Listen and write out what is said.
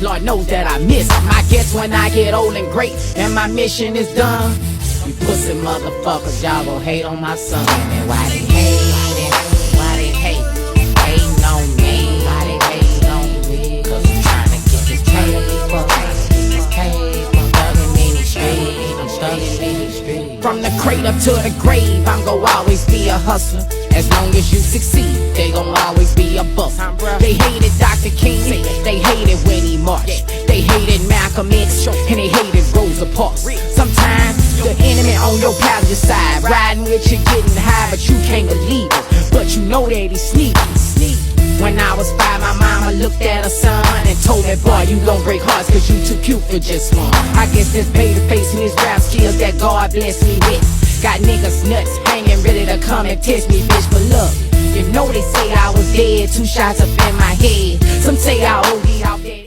Lord knows that I miss them. I guess when I get old and great and my mission is done, you pussy motherfuckers, y'all gon' hate on my son. And why they hate? Why they hate? Hating on me. Why they hating on me? Cause I'm trying to get this paper. Thuggin' in these streets. I'm thuggin' in these streets. From the cradle to the grave, I'm gon' always be a hustler. As long as you succeed, they gon' always be a bust. They hated Dr. King, they hated when he marched. They hated Malcolm X, and they hated Rosa Parks. Sometimes the enemy on your passenger side, riding with you, getting high, but you can't believe it. But you know that he's sneaky. When I was 5, my mama looked at her son and told me, boy, you gon' break hearts cause you too cute for just one. I guess this baby face and these rap skills that God bless me with got niggas nuts hanging ready to come and test me, bitch. But look, you know they say I was dead, 2 shots up in my head. Some say I OD'd out there.